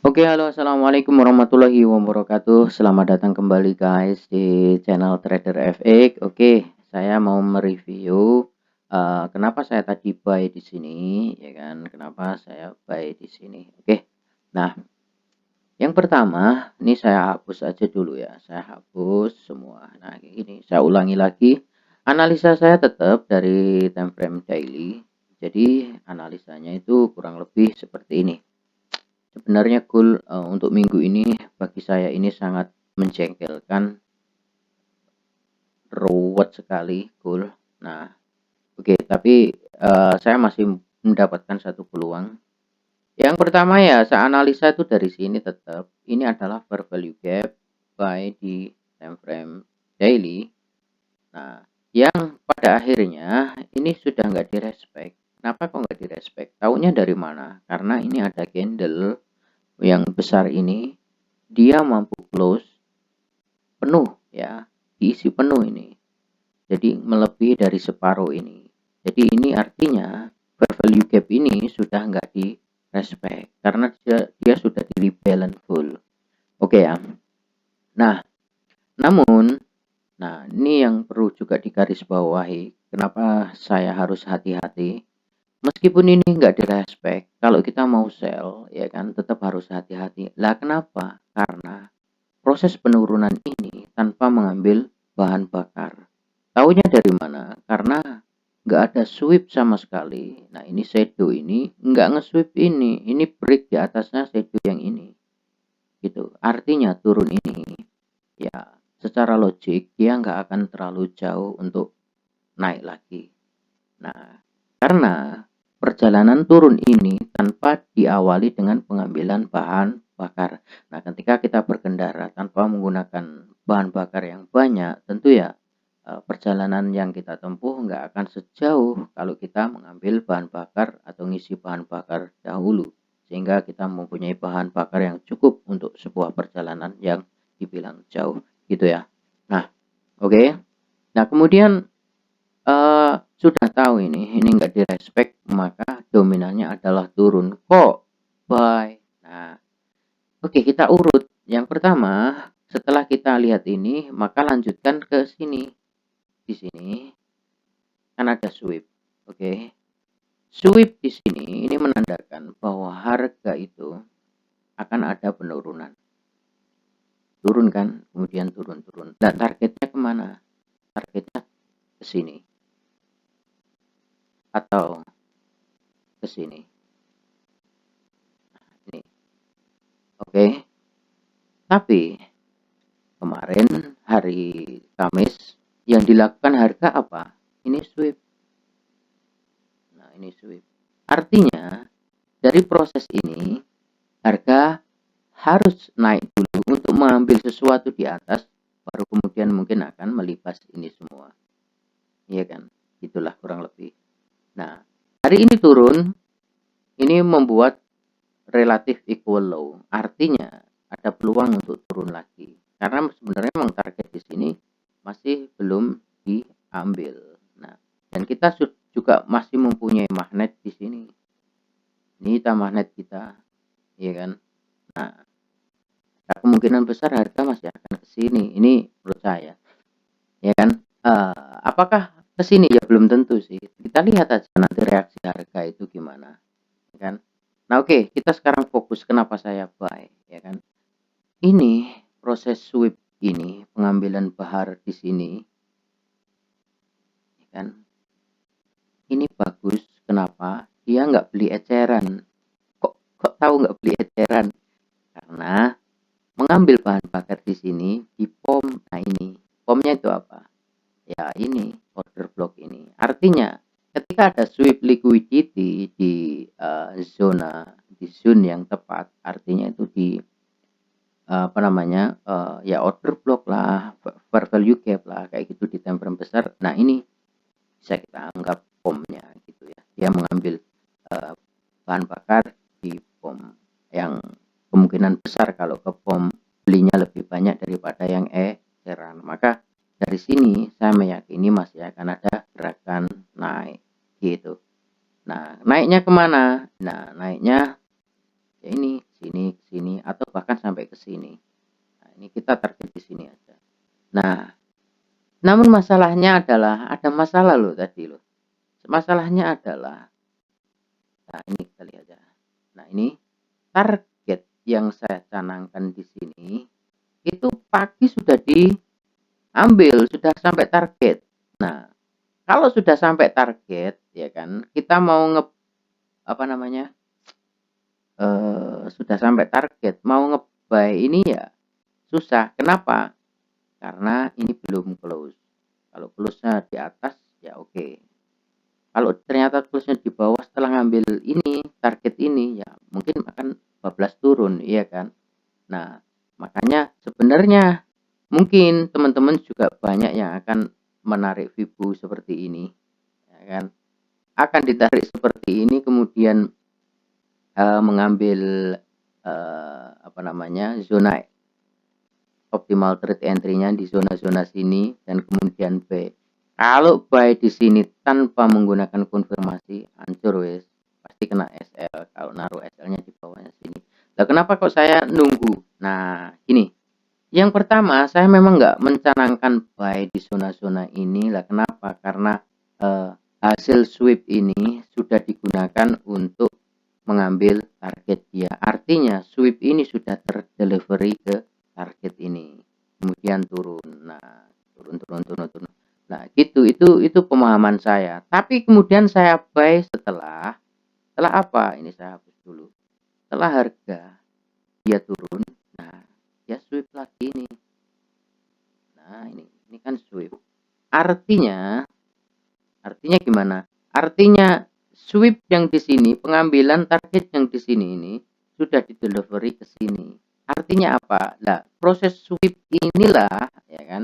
Oke, halo, assalamualaikum warahmatullahi wabarakatuh. Selamat datang kembali guys di channel Trader FX. Oke, saya mau mereview kenapa saya tadi buy di sini, ya kan? Kenapa saya buy di sini? Oke, nah, yang pertama, ini saya hapus aja dulu ya. Saya hapus semua. Nah, ini saya ulangi lagi. Analisa saya tetap dari time frame daily. Jadi analisanya itu kurang lebih seperti ini. Sebenarnya goal untuk minggu ini bagi saya ini sangat menjengkelkan, ruwet sekali goal. Nah, oke, tapi saya masih mendapatkan satu peluang. Yang pertama ya, saya analisa itu dari sini tetap ini adalah fair value gap buy di time frame daily. Nah, yang pada akhirnya ini sudah nggak direspek. Kenapa kok nggak direspek? Taunya dari mana? Karena ini ada candle yang besar ini, dia mampu close penuh ya, diisi penuh ini, jadi melebihi dari separuh ini. Jadi ini artinya fair value gap ini sudah nggak di respect karena dia sudah di rebalance full. Oke ya. Nah, namun, ini yang perlu juga digarisbawahi, kenapa saya harus hati-hati. Meskipun ini nggak direspek, kalau kita mau sell ya kan tetap harus hati-hati lah. Kenapa? Karena proses penurunan ini tanpa mengambil bahan bakar. Taunya dari mana? Karena nggak ada sweep sama sekali. Nah, ini shadow ini nggak nge-sweep ini break di atasnya shadow yang ini. Gitu. Artinya turun ini ya secara logik dia nggak akan terlalu jauh untuk naik lagi. Nah, karena perjalanan turun ini tanpa diawali dengan pengambilan bahan bakar. Nah, ketika kita berkendara tanpa menggunakan bahan bakar yang banyak, tentu ya perjalanan yang kita tempuh nggak akan sejauh kalau kita mengambil bahan bakar atau ngisi bahan bakar dahulu. Sehingga kita mempunyai bahan bakar yang cukup untuk sebuah perjalanan yang dibilang jauh. Gitu ya. Nah, oke. Nah, kemudian sudah tahu ini nggak direspek, maka dominannya adalah turun. Kok buy? Nah, oke, kita urut. Yang pertama, setelah kita lihat ini, maka lanjutkan ke sini. Di sini kan ada sweep. Oke. Sweep di sini ini menandakan bahwa harga itu akan ada penurunan. Turun kan, kemudian turun-turun. Dan targetnya kemana? Targetnya ke sini atau ke sini. Ini. Oke. Tapi kemarin hari Kamis yang dilakukan harga apa? Ini sweep. Nah, ini sweep. Artinya dari proses ini harga harus naik dulu untuk mengambil sesuatu di atas, baru kemudian mungkin akan melibas ini semua. Iya kan? Itulah kurang lebih. Nah, hari ini turun, ini membuat relatif equal low. Artinya ada peluang untuk turun lagi. Karena sebenarnya memang target di sini masih belum diambil. Nah, dan kita juga masih mempunyai magnet di sini. Ini kita magnet kita, ya kan? Nah, kemungkinan besar harga masih akan ke sini. Ini menurut saya, ya kan? Apakah ke sini ya belum tentu sih. Kita lihat aja nanti reaksi harga itu gimana, ya kan? Nah, oke, kita sekarang fokus kenapa saya buy, ya kan? Ini proses sweep ini, pengambilan bahar di sini, ya kan? Ini bagus. Kenapa? Dia nggak beli eceran. Kok tahu nggak beli eceran? Karena mengambil bahan bakar di sini di pom. Nah, ini pomnya itu apa? Ya, ini order block ini. Artinya ketika ada sweep liquidity di zone yang tepat, artinya itu di apa namanya, ya order block lah, fair value gap lah, kayak gitu di time frame besar. Nah, ini bisa kita anggap pomnya gitu ya. Dia mengambil bahan bakar di pom yang kemungkinan besar kalau ke pom belinya lebih banyak daripada yang eceran. Maka dari sini saya meyakini masih akan ada gerakan naik gitu. Nah, naiknya kemana? Nah, naiknya ya ini sini sini atau bahkan sampai ke sini. Nah, ini kita target di sini aja. Nah, namun masalahnya adalah ada masalah loh tadi loh. Masalahnya adalah, nah ini kita lihat ya. Nah, ini target yang saya canangkan di sini itu pagi sudah diambil, sudah sampai target. Nah, kalau sudah sampai target ya kan, kita mau apa namanya? Sudah sampai target, mau nge-buy ini ya susah. Kenapa? Karena ini belum close. Kalau close-nya di atas ya oke. Kalau ternyata close-nya di bawah setelah ngambil ini, target ini ya mungkin akan bablas turun, iya kan? Nah, makanya sebenarnya mungkin teman-teman juga banyak yang akan menarik Vibu seperti ini, ya kan? Akan ditarik seperti ini kemudian mengambil apa namanya, zona optimal trade entry-nya di zona-zona sini dan kemudian buy. Kalau buy di sini tanpa menggunakan konfirmasi, hancur wes, pasti kena SL kalau naruh SL-nya di bawahnya sini. Nah, kenapa kok saya nunggu? Nah, ini yang pertama, saya memang nggak mencanangkan buy di zona-zona ini lah. Kenapa? Karena hasil sweep ini sudah digunakan untuk mengambil target dia. Artinya sweep ini sudah terdelivery ke target ini. Kemudian turun. Nah, turun. Nah, gitu. Itu pemahaman saya. Tapi kemudian saya buy setelah apa? Ini saya hapus dulu. Setelah harga dia turun, nah, dia sweep lagi ini. Nah, ini kan sweep. Artinya gimana? Artinya sweep yang di sini, pengambilan target yang di sini ini sudah didelivery ke sini. Artinya apa? Nah, proses sweep inilah ya kan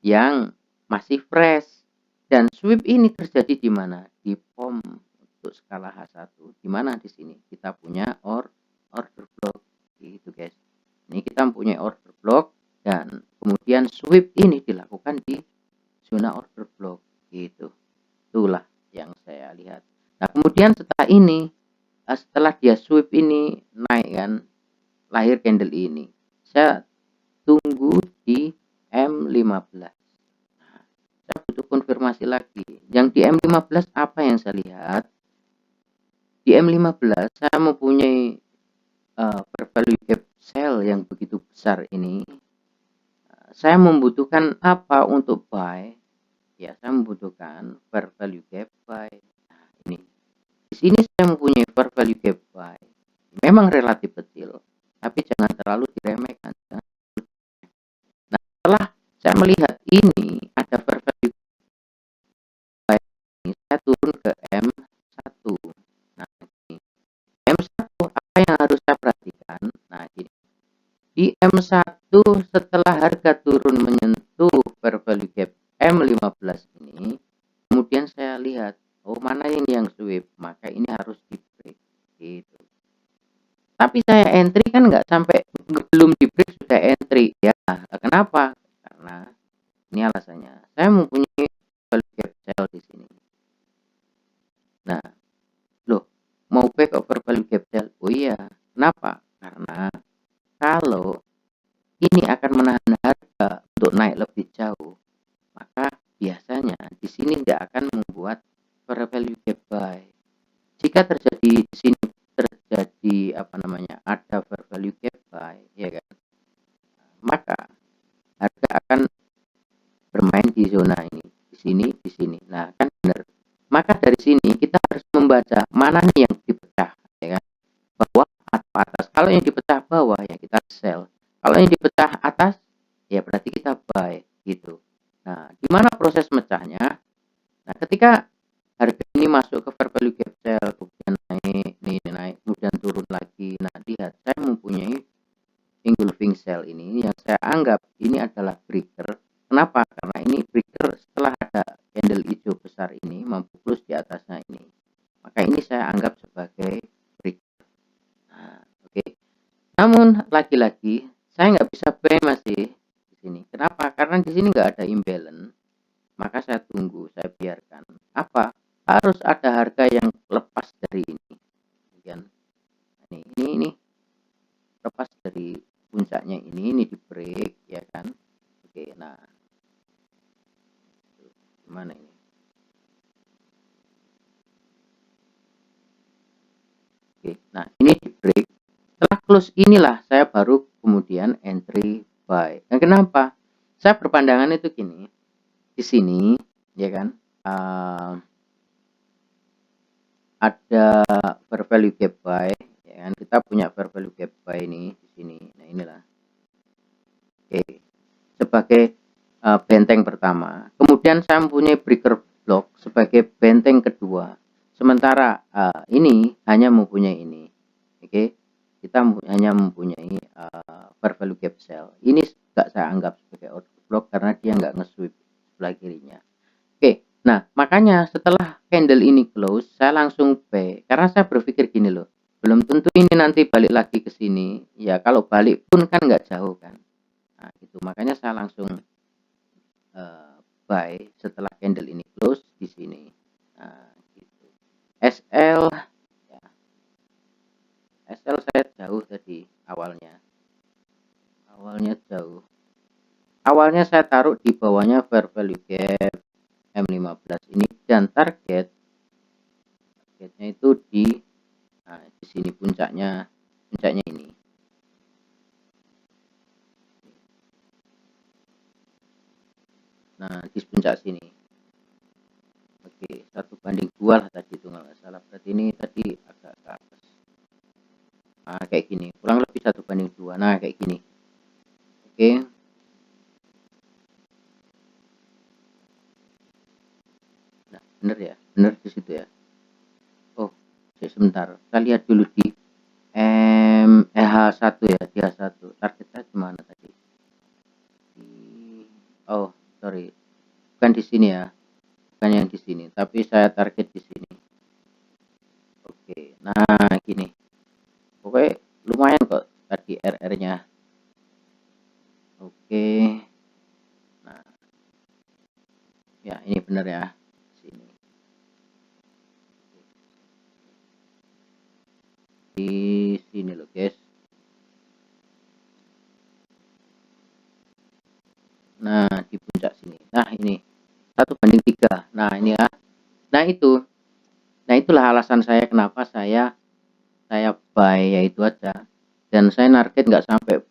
yang masih fresh. Dan sweep ini terjadi di mana? Di POM untuk skala H1. Di mana di sini? Kita punya order block gitu, guys. Ini kita punya order block dan kemudian sweep ini dilakukan di zona order block gitu. Itulah yang saya lihat. Nah, kemudian setelah ini, setelah dia sweep ini naik kan, lahir candle ini. Saya tunggu di M15. Nah, saya butuh konfirmasi lagi. Yang di M15 apa yang saya lihat? Di M15 saya mempunyai value gap sell yang begitu besar ini. Saya membutuhkan apa untuk buy? Ya, saya membutuhkan fair value gap buy. Nah, ini. Di sini saya mempunyai fair value gap buy. Memang relatif kecil, tapi jangan terlalu diremehkan. Nah, setelah saya melihat ini ada fair value buy, ini saya turun ke M1. Nah, ini M1 apa yang harus saya perhatikan? Nah, ini di M1 setelah harga turun menyentuh fair value gap M15 ini, kemudian saya lihat, oh mana ini yang sweep, maka ini harus di break gitu. Tapi saya entry kan nggak sampai, belum di break sudah entry ya. Kenapa? Karena ini alasannya, saya mempunyai value gap sell di sini. Nah, loh, mau back over value gap sell? Oh iya, kenapa? Karena kalau ini akan menahan harga untuk naik lebih jauh, maka biasanya di sini tidak akan membuat fair value gap buy. Jika terjadi di sini terjadi apa namanya, ada fair value gap buy, ya kan, maka harga akan bermain di zona ini, di sini. Nah, kan benar. Maka dari sini kita harus membaca mana nih yang dipecah, ya kan, bawah atau atas. Kalau yang dipecah bawah ya kita sell. Kalau yang dipecah atas ya berarti kita buy gitu. Nah, gimana proses mecahnya? Nah, ketika harga ini masuk ke fair value gap sell, kemudian naik, nih naik, kemudian turun lagi. Nah, lihat saya mempunyai engulfing sell ini yang saya anggap ini adalah breaker. Kenapa? Karena ini breaker setelah ada candle hijau besar ini mampu close di atasnya ini. Maka ini saya anggap sebagai breaker. Nah, oke. Namun lagi-lagi saya nggak bisa buy masih di sini. Kenapa? Karena di sini nggak ada imbalance. Maka saya tunggu, saya biarkan. Apa? Harus ada harga yang lepas dari ini. Kemudian ini terlepas dari puncaknya ini di break ya kan. Oke, nah gimana ini? Oke, nah ini di break. Setelah close inilah saya baru kemudian entry buy. Dan kenapa? Saya berpandangan itu gini, di sini ya kan, ada fair value gap buy ya kan, kita punya fair value gap buy ini di sini. Nah, inilah. Oke, sebagai benteng pertama. Kemudian saya mempunyai breaker block sebagai benteng kedua. Sementara ini hanya mempunyai ini. Oke, kita hanya mempunyai fair value gap sell. Ini nggak saya anggap sebagai order block karena dia nggak nge-sweep sebelah kirinya. Oke, nah makanya setelah candle ini close, saya langsung buy karena saya berpikir gini loh, belum tentu ini nanti balik lagi ke sini. Ya kalau balik pun kan nggak jauh kan. Nah, itu makanya saya langsung buy setelah candle ini close di sini. Nah, gitu. SL ya, SL saya jauh tadi awalnya. Awalnya jauh. Awalnya saya taruh di bawahnya fair value gap M15 ini dan targetnya itu di sini puncaknya ini. Nah, di puncak sini. Oke, 1/2 lah tadi itu nggak salah. Berarti ini tadi agak ke atas. Nah, kayak gini. Kurang lebih 1/2. Nah, kayak gini. Oke. Nah, bener ya? Bener di situ ya? Oh, sebentar. Kita lihat dulu di H1 ya, di H1. Targetnya di mana tadi? Oh, sorry. Bukan di sini ya. Bukan yang di sini, tapi saya target di sini. Oke, nah gini. Pokoknya lumayan kok tadi RR-nya. Oke. Nah, ya ini benar ya. Sini. Di sini loh, guys. Nah, di puncak sini. Nah, ini 1/3. Nah, ini ya. Nah, itu. Nah, itulah alasan saya kenapa saya buy, yaitu aja. Dan saya target nggak sampai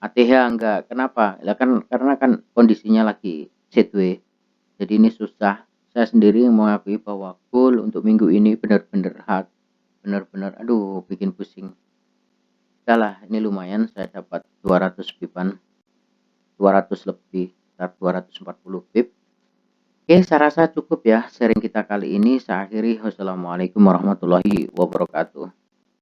ATH enggak. Kenapa? Ya kan karena kan kondisinya lagi sideways. Jadi ini susah. Saya sendiri mengakui bahwa goal untuk minggu ini benar-benar hard. Benar-benar aduh bikin pusing. Udahlah, ini lumayan saya dapat 200 pipan. 200 lebih, 240 pip. Oke, saya rasa cukup ya sharing kita kali ini. Saya akhiri. Wassalamualaikum warahmatullahi wabarakatuh.